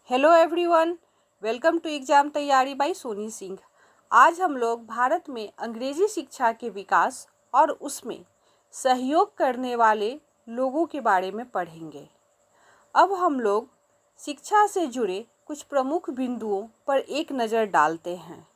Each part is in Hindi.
Hello everyone, welcome to exam Taiyari by Soni Singh. आज हम लोग भारत में अंग्रेजी शिक्षा के विकास और उसमें सहयोग करने वाले लोगों के बारे में पढ़ेंगे। अब हम लोग शिक्षा से जुड़े कुछ प्रमुख बिंदुओं पर एक नज़र डालते हैं।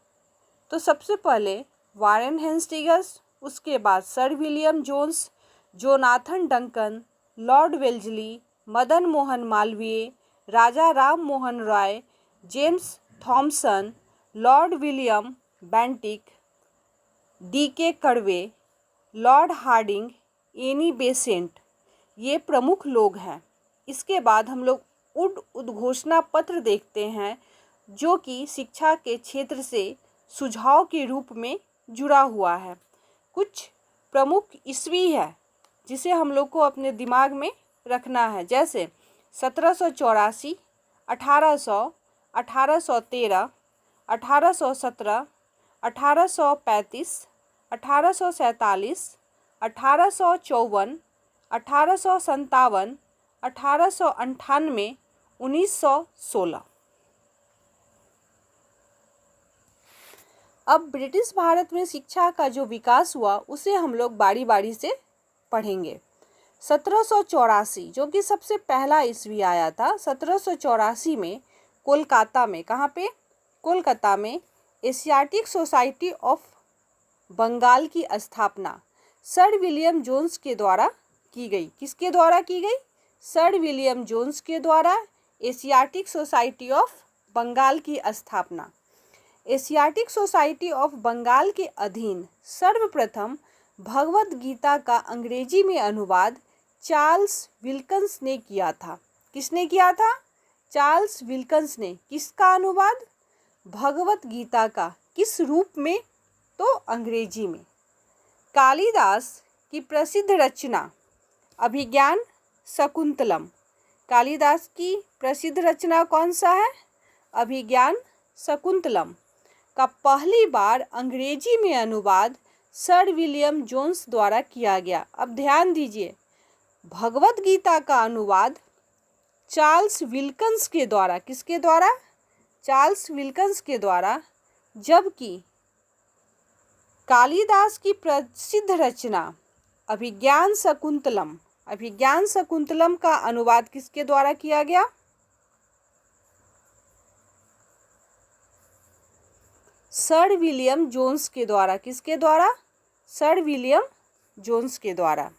तो सबसे पहले वारेन हेस्टिंग्स, उसके बाद sir William Jones, Jonathan Duncan, Lord Wellesley, Madan Mohan Malviya, Raja Ram Mohan Roy, James Thomson, Lord William Bentinck, DK. Karve, Lord Hardinge, Annie Besant, ये प्रमुख लोग हैं। इसके बाद हम लोग उद्घोषणा पत्र देखते हैं जो कि शिक्षा के क्षेत्र से सुझाव के रूप में जुड़ा हुआ है। कुछ प्रमुख ईस्वी है जिसे हम लोग को अपने दिमाग में रखना है, जैसे 1784, 1800, 1813, 1817, 1835, 1847, 1854, 1857, 1898, 1916। अब ब्रिटिश भारत में शिक्षा का जो विकास हुआ उसे हम लोग बारी बारी से पढ़ेंगे। 1784 जो कि सबसे पहला ईस्वी आया था। 1784 में कोलकाता में, कहाँ पे? कोलकाता में एशियाटिक सोसाइटी ऑफ बंगाल की स्थापना सर विलियम जोन्स के द्वारा की गई। किसके द्वारा की गई? सर विलियम जोन्स के द्वारा एशियाटिक सोसाइटी ऑफ बंगाल की स्थापना। एशियाटिक सोसाइटी ऑफ बंगाल के अधीन सर्वप्रथम भगवत गीता का अंग्रेजी में अनुवाद चार्ल्स विल्कन्स ने किया था। किसने किया था? चार्ल्स विल्कन्स ने। किसका अनुवाद? भगवत गीता का। किस रूप में? तो अंग्रेजी में। कालिदास की प्रसिद्ध रचना अभिज्ञान शकुंतलम। कालिदास की प्रसिद्ध रचना कौन सा है? अभिज्ञान शकुंतलम का पहली बार अंग्रेजी में अनुवाद सर विलियम जोन्स द्वारा किया गया। अब ध्यान दीजिए, भगवत गीता का अनुवाद चार्ल्स विल्कन्स के द्वारा। किसके द्वारा? चार्ल्स विल्कन्स के द्वारा। जबकि कालिदास की प्रसिद्ध रचना अभिज्ञान शकुंतलम का अनुवाद किसके द्वारा किया गया? सर विलियम जोन्स के द्वारा। किसके द्वारा? सर विलियम जोन्स के द्वारा।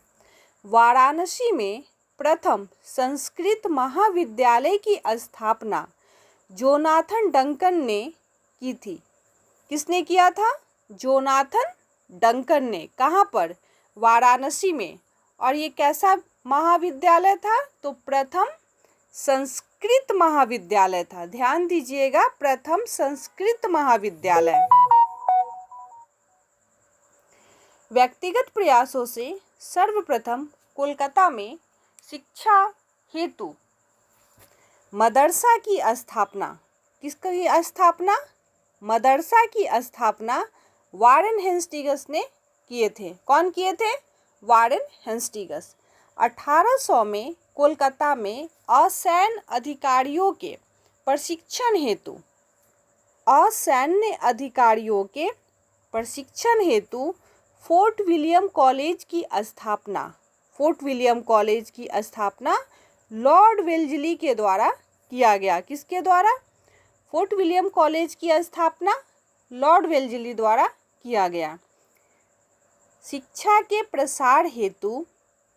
वाराणसी में प्रथम संस्कृत महाविद्यालय की स्थापना जोनाथन डंकन ने की थी। किसने किया था? जोनाथन डंकन ने। कहाँ पर? वाराणसी में। और ये कैसा महाविद्यालय था? तो प्रथम संस्कृत महाविद्यालय था। ध्यान दीजिएगा, प्रथम संस्कृत महाविद्यालय। व्यक्तिगत प्रयासों से सर्वप्रथम कोलकाता में शिक्षा हेतु मदरसा की स्थापना। किसकी स्थापना? मदरसा की स्थापना वारेन हेस्टिंग्स ने किए थे। कौन किए थे? Warren Hastings. 1800 में कोलकाता में असैन्य अधिकारियों के प्रशिक्षण हेतु फोर्ट विलियम कॉलेज की स्थापना लॉर्ड वेल्जली के द्वारा किया गया। किसके द्वारा? फोर्ट विलियम कॉलेज की स्थापना लॉर्ड वेल्जली द्वारा किया गया। शिक्षा के प्रसार हेतु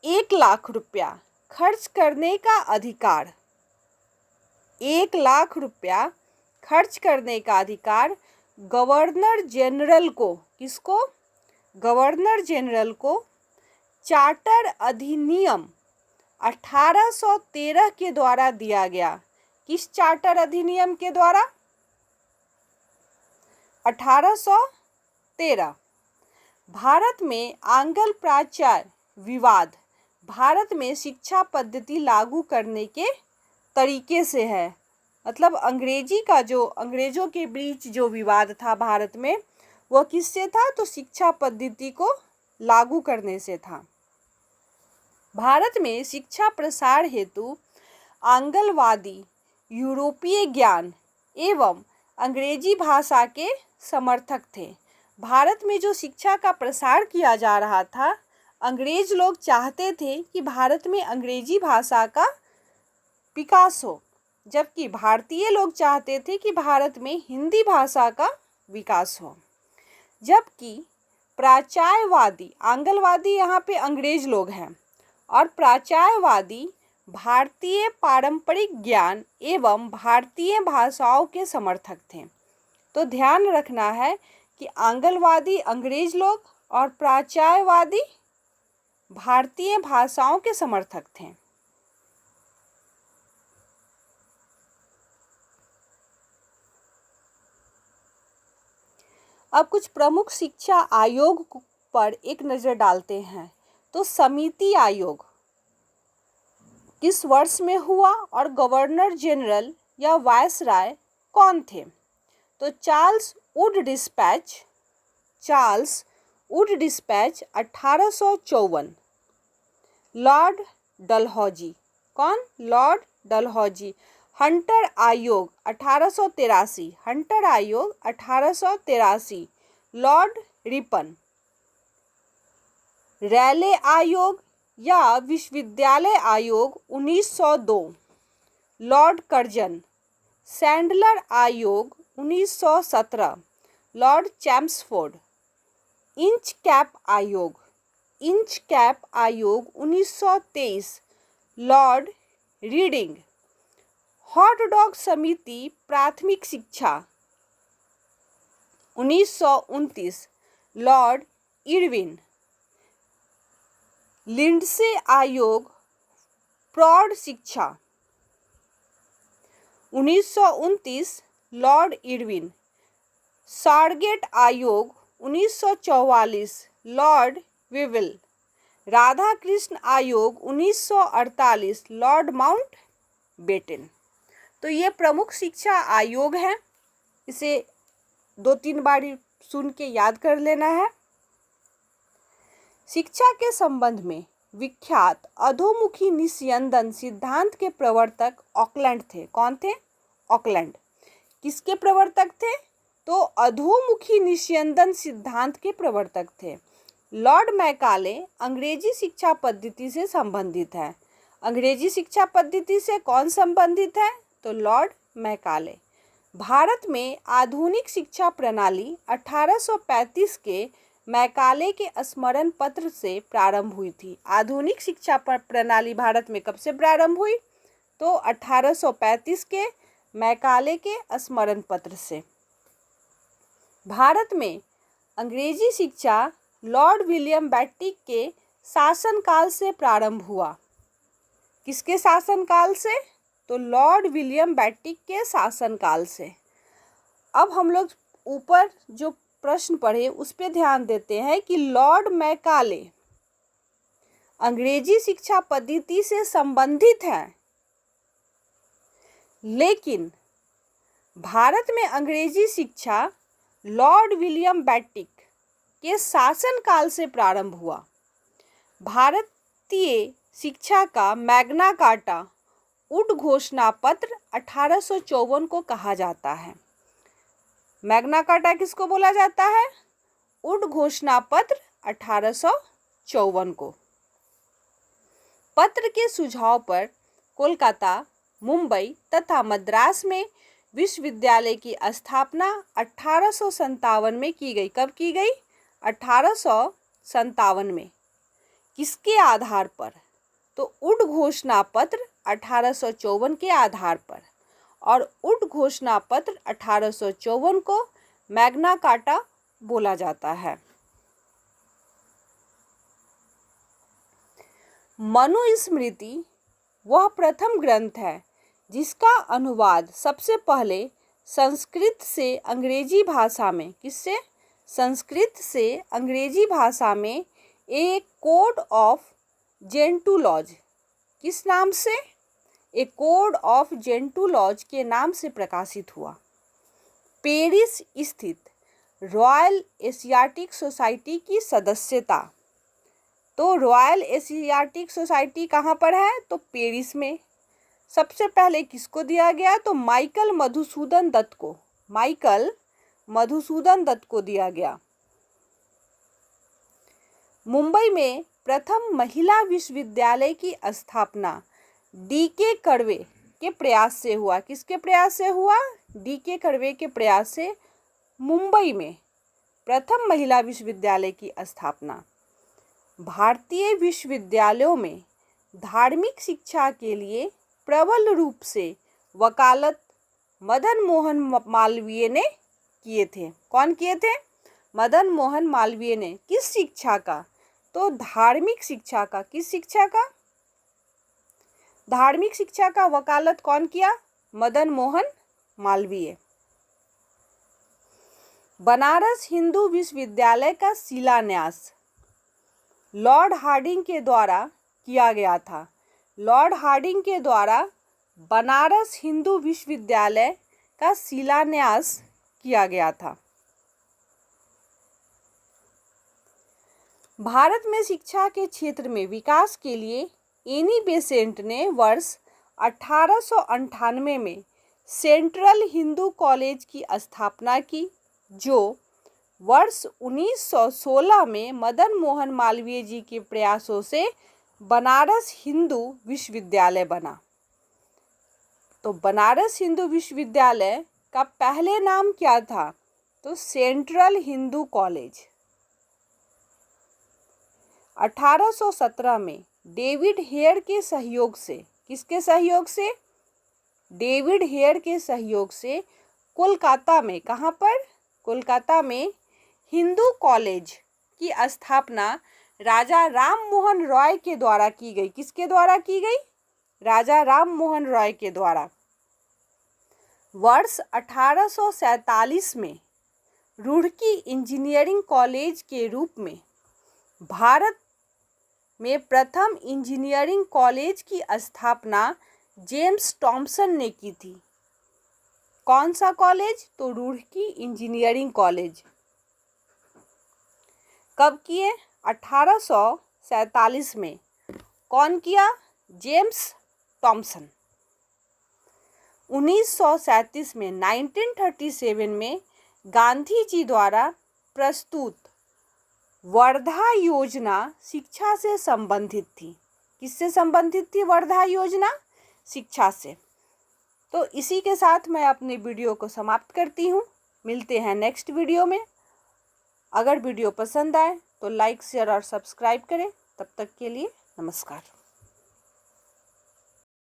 1 लाख रुपया खर्च करने का अधिकार। 1 लाख रुपया खर्च करने का अधिकार गवर्नर जनरल को। किसको? गवर्नर जनरल को चार्टर अधिनियम 1813 के द्वारा दिया गया। किस चार्टर अधिनियम के द्वारा? 1813। भारत में आंग्ल प्राचार्य विवाद भारत में शिक्षा पद्धति लागू करने के तरीके से है। मतलब अंग्रेजों के बीच जो विवाद था भारत में, वह किससे था? तो शिक्षा पद्धति को लागू करने से था। भारत में शिक्षा प्रसार हेतु आंग्लवादी यूरोपीय ज्ञान एवं अंग्रेजी भाषा के समर्थक थे। भारत में जो शिक्षा का प्रसार किया जा रहा था, अंग्रेज लोग चाहते थे कि भारत में अंग्रेजी भाषा का विकास हो, जबकि भारतीय लोग चाहते थे कि भारत में हिंदी भाषा का विकास हो। जबकि प्राचायवादी, आंगलवादी यहाँ पे अंग्रेज लोग हैं, और प्राचायवादी भारतीय पारंपरिक ज्ञान एवं भारतीय भाषाओं के समर्थक थे। तो ध्यान रखना है कि आंगलवादी अंग्रेज लोग और प्राचायवादी भारतीय भाषाओं के समर्थक थे। अब कुछ प्रमुख शिक्षा आयोग पर एक नज़र डालते हैं। तो समिति आयोग किस वर्ष में हुआ और गवर्नर जनरल या वायसराय कौन थे? तो Charles Wood dispatch 1854, Lord Dalhousie, कौन? लॉर्ड डलहौजी। हंटर आयोग 1883, लॉर्ड रिपन। रैले आयोग या विश्वविद्यालय आयोग 1902, लॉर्ड कर्जन। सैंडलर आयोग 1917, लॉर्ड चैम्सफोर्ड। इंच कैप आयोग 1923, लॉर्ड रीडिंग। हॉट डॉग समिति प्राथमिक शिक्षा 1929, लॉर्ड इरविन। लिंडसे आयोग प्रौढ़ शिक्षा 1929, लॉर्ड इरविन। सारगेट आयोग 1944, लॉर्ड विविल। राधा कृष्ण आयोग 1948, लॉर्ड माउंट बेटन। तो ये प्रमुख शिक्षा आयोग हैं, इसे 2-3 बार सुन के याद कर लेना है। शिक्षा के संबंध में विख्यात अधोमुखी निस्यंदन सिद्धांत के प्रवर्तक ऑकलैंड थे। कौन थे? ऑकलैंड। किसके प्रवर्तक थे? तो अधोमुखी निस्यंदन सिद्धांत के प्रवर्तक थे। लॉर्ड मैकाले अंग्रेजी शिक्षा पद्धति से संबंधित है। अंग्रेजी शिक्षा पद्धति से कौन संबंधित है? तो लॉर्ड मैकाले। भारत में आधुनिक शिक्षा प्रणाली 1835 के मैकाले के स्मरण पत्र से प्रारंभ हुई थी। आधुनिक शिक्षा प्रणाली भारत में कब से प्रारंभ हुई? तो 1835 के मैकाले के स्मरण पत्र से। भारत में अंग्रेजी शिक्षा लॉर्ड विलियम बेंटिक के शासनकाल से प्रारंभ हुआ। किसके शासनकाल से? तो लॉर्ड विलियम बेंटिक के शासनकाल से। अब हम लोग ऊपर जो प्रश्न पढ़े उस पे ध्यान देते हैं कि लॉर्ड मैकाले अंग्रेजी शिक्षा पद्धति से संबंधित है, लेकिन भारत में अंग्रेजी शिक्षा लॉर्ड विलियम बेंटिक के शासनकाल से प्रारंभ हुआ। भारतीय शिक्षा का मैग्ना कार्टा उद्घोषणा पत्र 1854 को कहा जाता है। मैग्ना कार्टा किसको बोला जाता है? उद्घोषणा पत्र 1854 को। पत्र के सुझाव पर कोलकाता, मुंबई तथा मद्रास में विश्वविद्यालय की स्थापना 1857 में की गई। कब की गई? 1857 में। किसके आधार पर? तो उद्घोषणा पत्र 1854 के आधार पर, और उद्घोषणा पत्र 1854 को मैग्ना कार्टा बोला जाता है। मनुस्मृति वह प्रथम ग्रंथ है जिसका अनुवाद सबसे पहले संस्कृत से अंग्रेजी भाषा में, किससे? संस्कृत से अंग्रेजी भाषा में एक कोड ऑफ जेंटुलॉज, किस नाम से? ए कोड ऑफ जेंटुलॉज के नाम से प्रकाशित हुआ। पेरिस स्थित रॉयल एशियाटिक सोसाइटी की सदस्यता। तो रॉयल एशियाटिक सोसाइटी कहाँ पर है? तो पेरिस में। सबसे पहले किसको दिया गया? तो माइकल मधुसूदन दत्त को, माइकल मधुसूदन दत्त को दिया गया। मुंबई में प्रथम महिला विश्वविद्यालय की स्थापना डी.के. कर्वे के प्रयास से हुआ। किसके प्रयास से हुआ? डी.के. कर्वे के प्रयास से मुंबई में प्रथम महिला विश्वविद्यालय की स्थापना। भारतीय विश्वविद्यालयों में धार्मिक शिक्षा के लिए प्रबल रूप से वकालत मदन मोहन मालवीय ने किए थे। कौन किए थे? मदन मोहन मालवीय ने। किस शिक्षा का? तो धार्मिक शिक्षा का। किस शिक्षा का? धार्मिक शिक्षा का वकालत कौन किया? मदन मोहन मालवीय। बनारस हिंदू विश्वविद्यालय का शिलान्यास लॉर्ड हार्डिंग के द्वारा किया गया था। लॉर्ड हार्डिंग के द्वारा बनारस हिंदू विश्वविद्यालय का शिलान्यास किया गया था। भारत में शिक्षा के क्षेत्र में विकास के लिए एनी बेसेंट ने वर्ष 1898 में सेंट्रल हिंदू कॉलेज की स्थापना की, जो वर्ष 1916 में मदन मोहन मालवीय जी के प्रयासों से बनारस हिंदू विश्वविद्यालय बना। तो बनारस हिंदू विश्वविद्यालय का पहले नाम क्या था? तो सेंट्रल हिंदू कॉलेज। 1817 में डेविड हेयर के सहयोग से, किसके सहयोग से? डेविड हेयर के सहयोग से कोलकाता में, कहाँ पर? कोलकाता में हिंदू कॉलेज की स्थापना राजा राम मोहन रॉय के द्वारा की गई। किसके द्वारा की गई? राजा राम मोहन रॉय के द्वारा। वर्ष 1847 में रुड़की इंजीनियरिंग कॉलेज के रूप में भारत में प्रथम इंजीनियरिंग कॉलेज की स्थापना जेम्स टॉमसन ने की थी। कौन सा कॉलेज? तो रुड़की इंजीनियरिंग कॉलेज। कब किए? 1847 में। कौन किया? James Thomson. 1937 में 1937 में गांधी जी द्वारा प्रस्तुत वर्धा योजना शिक्षा से संबंधित थी। किससे संबंधित थी वर्धा योजना? शिक्षा से। तो इसी के साथ मैं अपने वीडियो को समाप्त करती हूँ। मिलते हैं नेक्स्ट वीडियो में। अगर वीडियो पसंद आए तो लाइक, शेयर और सब्सक्राइब करें। तब तक के लिए नमस्कार।